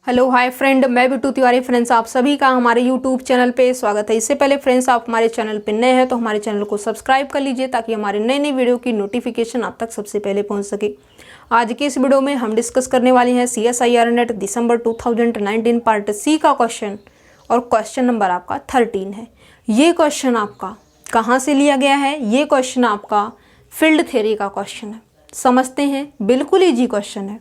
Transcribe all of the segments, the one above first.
Hello hi friend, मैं Bittu Tiwari. Friends, आप सभी का हमारे यूट्यूब चैनल पे स्वागत है। इससे पहले फ्रेंड्स, आप हमारे चैनल पे नए हैं तो हमारे चैनल को सब्सक्राइब कर लीजिए ताकि हमारे नए नए वीडियो की नोटिफिकेशन आप तक सबसे पहले पहुंच सके। आज की इस वीडियो में हम डिस्कस करने वाले हैं CSIR नेट दिसंबर 2019 पार्ट सी का क्वेश्चन, और क्वेश्चन नंबर आपका 13 है। ये क्वेश्चन आपका कहाँ से लिया गया है? ये क्वेश्चन आपका फील्ड थ्योरी का क्वेश्चन है। समझते हैं, बिल्कुल ईजी क्वेश्चन है,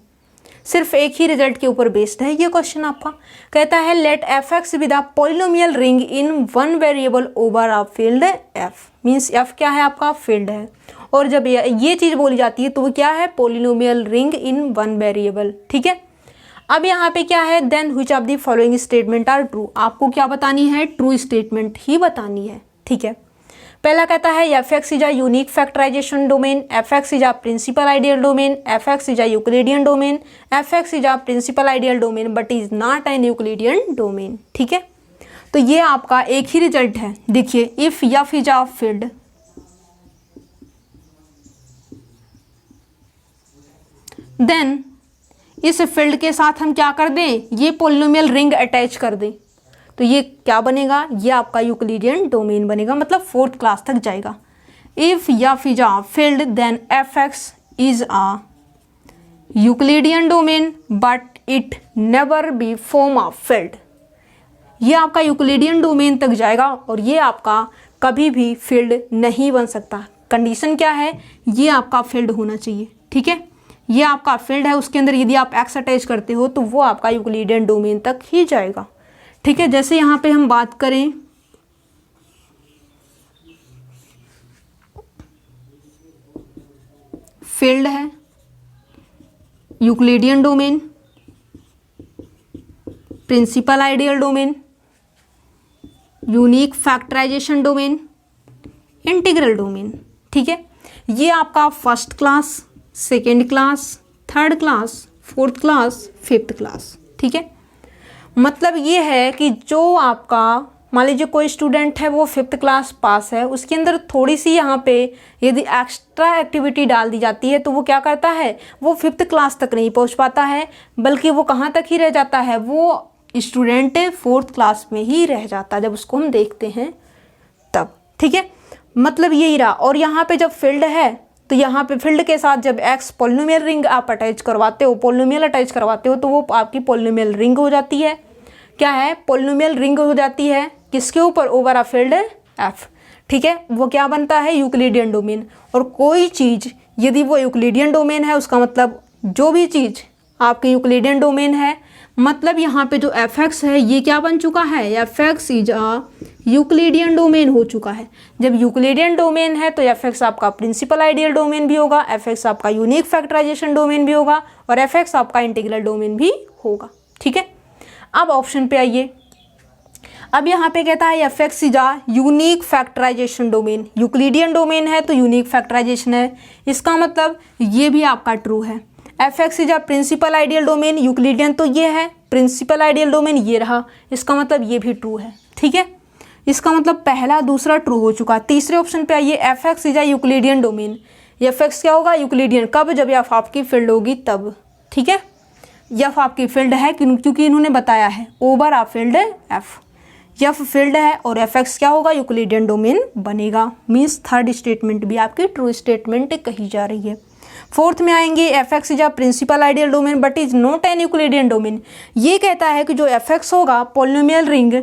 सिर्फ एक ही रिजल्ट के ऊपर बेस्ड है ये क्वेश्चन आपका। कहता है let F x with a polynomial ring in one variable over a field F. Means F क्या है? आपका फील्ड है, और जब ये चीज बोली जाती है तो वो क्या है? Polynomial ring in one variable. ठीक है, अब यहाँ पे क्या है? Then which of the following statement are true. आपको क्या बतानी है? ट्रू स्टेटमेंट ही बतानी है। ठीक है, पहला कहता है F x is a unique factorisation domain, F x is a principal ideal domain, F x is a Euclidean domain, F x is a principal ideal domain but is not an Euclidean domain. ठीक है, तो ये आपका एक ही result है। देखिए, if F is a field, then इस field के साथ हम क्या कर दें? ये पॉलिनोमियल रिंग अटैच कर दें, तो ये क्या बनेगा? ये आपका यूक्लिडियन डोमेन बनेगा, मतलब फोर्थ क्लास तक जाएगा। If F is a field then F x is a Euclidean domain but it never be form a field. ये आपका यूक्लिडियन डोमेन तक जाएगा और ये आपका कभी भी फील्ड नहीं बन सकता। कंडीशन क्या है? ये आपका फील्ड होना चाहिए। ठीक है, ये आपका फील्ड है, उसके अंदर यदि आप एक्स अटैच करते हो तो वो आपका यूक्लिडियन डोमेन तक ही जाएगा। ठीक है, जैसे यहाँ पे हम बात करें फील्ड है, Euclidean domain, principal ideal domain, unique factorisation domain, integral domain. ठीक है, ये आपका first class, second class, third class, fourth class, fifth class. ठीक है, मतलब ये है कि जो आपका, मान लीजिए कोई स्टूडेंट है वो फिफ्थ क्लास पास है, उसके अंदर थोड़ी सी यहाँ पे यदि एक्स्ट्रा एक्टिविटी डाल दी जाती है तो वो क्या करता है? वो फिफ्थ क्लास तक नहीं पहुँच पाता है, बल्कि वो कहाँ तक ही रह जाता है? वो स्टूडेंट फोर्थ क्लास में ही रह जाता है जब उसको हम देखते हैं तब। ठीक है, मतलब यही रहा। और यहाँ पे जब फील्ड है तो यहाँ पे फील्ड के साथ जब एक्स पॉलिनोमियल रिंग आप अटैच करवाते हो, पॉलिनोमियल अटैच करवाते हो, तो वो आपकी पॉलिनोमियल रिंग हो जाती है। क्या है? पॉलिनोमियल रिंग हो जाती है किसके ऊपर? Over a field F. ठीक है, वो क्या बनता है? Euclidean domain. और कोई चीज़ यदि वो यूक्लिडियन डोमेन है, उसका मतलब जो भी चीज़ आपकी यूक्लिडियन डोमेन है, मतलब यहाँ पे जो एफ एक्स है ये क्या बन चुका है? F x is a Euclidean domain हो चुका है। जब यूक्लिडियन डोमेन है तो एफ एक्स आपका प्रिंसिपल आइडियल डोमेन भी होगा, एफ एक्स आपका यूनिक फैक्टराइजेशन डोमेन भी होगा, और एफ एक्स आपका इंटीग्रल डोमेन भी होगा। ठीक है, अब ऑप्शन पे आइए। अब यहाँ पे कहता है F x is a unique factorisation domain. Euclidean domain है तो यूनिक फैक्टराइजेशन है, इसका मतलब ये भी आपका ट्रू है। F x is a principal ideal domain, Euclidean तो ये है, प्रिंसिपल आइडियल डोमेन ये रहा, इसका मतलब ये भी ट्रू है। ठीक है, इसका मतलब पहला दूसरा ट्रू हो चुका। तीसरे ऑप्शन पे आइए, F x is a Euclidean domain. F x क्या होगा? यूक्लिडियन। कब? जब एफ आपकी फील्ड होगी तब। ठीक है, एफ आपकी फील्ड है क्योंकि इन्होंने बताया है ओवर आ फील्ड एफ। एफ फील्ड है और एफ एक्स क्या होगा? यूक्लिडियन डोमेन बनेगा। मीन्स थर्ड स्टेटमेंट भी आपकी ट्रू स्टेटमेंट कही जा रही है। फोर्थ में आएंगे, F x is a principal ideal domain but is not an Euclidean domain. ये कहता है कि जो एफ एक्स होगा polynomial ring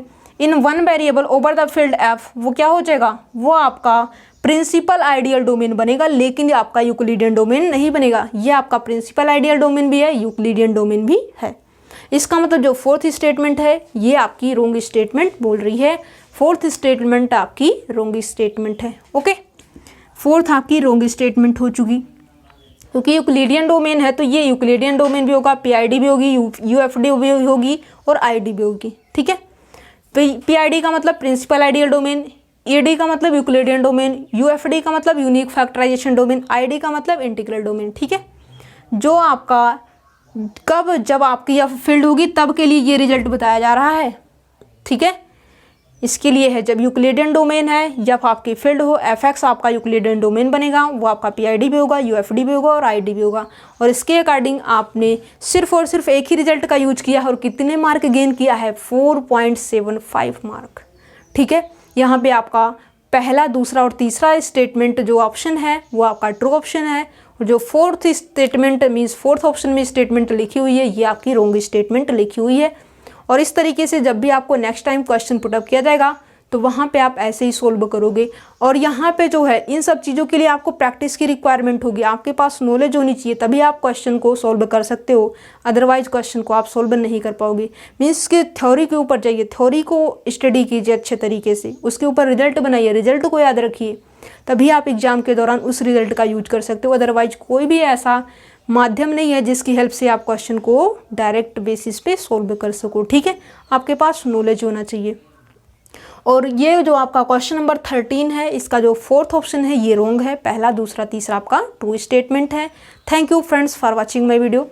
in one variable over the field F, वो क्या हो जाएगा? वो आपका प्रिंसिपल आइडियल डोमेन बनेगा, लेकिन ये आपका यूक्लिडियन डोमेन नहीं बनेगा। ये आपका प्रिंसिपल आइडियल डोमेन भी है, यूक्लिडियन डोमेन भी है। इसका मतलब जो फोर्थ स्टेटमेंट है ये आपकी रोंग स्टेटमेंट बोल रही है। फोर्थ स्टेटमेंट आपकी रोंग स्टेटमेंट है। ओके, फोर्थ आपकी रोंग स्टेटमेंट हो चुकी, क्योंकि यूक्लिडियन डोमेन है तो ये यूक्लिडियन डोमेन भी होगा, पीआईडी भी होगी, यूएफडी भी होगी और आईडी भी होगी। ठीक है, पीआईडी का मतलब प्रिंसिपल आइडियल डोमेन, ईडी का मतलब यूक्लिडियन डोमेन, यूएफडी का मतलब यूनिक फैक्टराइजेशन डोमेन, आईडी का मतलब इंटीग्रल डोमेन। ठीक है, जो आपका कब, जब आपकी यह फील्ड होगी तब के लिए ये रिजल्ट बताया जा रहा है। ठीक है, इसके लिए है जब यूक्लिडियन डोमेन है, जब आपकी फील्ड हो fx आपका यूक्लिडियन डोमेन बनेगा, वो आपका PID भी होगा, UFD भी होगा और ID भी होगा। और इसके अकॉर्डिंग आपने सिर्फ और सिर्फ एक ही रिजल्ट का यूज किया है और कितने मार्क गेन किया है, 4.75 मार्क। ठीक है, यहाँ पे आपका पहला, दूसरा और तीसरा स्टेटमेंट जो ऑप्शन है वो आपका ट्रू ऑप्शन है, और जो fourth statement means fourth option में स्टेटमेंट लिखी हुई है ये आपकी रॉन्ग स्टेटमेंट लिखी हुई है। और इस तरीके से जब भी आपको नेक्स्ट टाइम क्वेश्चन पुटअप किया जाएगा तो वहाँ पे आप ऐसे ही सोल्व करोगे। और यहाँ पे जो है इन सब चीज़ों के लिए आपको प्रैक्टिस की रिक्वायरमेंट होगी, आपके पास नॉलेज होनी चाहिए, तभी आप क्वेश्चन को सोल्व कर सकते हो, अदरवाइज क्वेश्चन को आप सोल्व नहीं कर पाओगे। मीन्स कि थ्योरी के ऊपर जाइए, थ्योरी को स्टडी कीजिए अच्छे तरीके से, उसके ऊपर रिजल्ट बनाइए, रिजल्ट को याद रखिए, तभी आप एग्जाम के दौरान उस रिजल्ट का यूज कर सकते हो। अदरवाइज कोई भी ऐसा माध्यम नहीं है जिसकी हेल्प से आप क्वेश्चन को डायरेक्ट बेसिस पे सोल्व कर सको। ठीक है, आपके पास नॉलेज होना चाहिए। और ये जो आपका क्वेश्चन नंबर 13 है, इसका जो फोर्थ ऑप्शन है ये रॉन्ग है, पहला, दूसरा, तीसरा आपका ट्रू स्टेटमेंट है। Thank you friends for watching my video.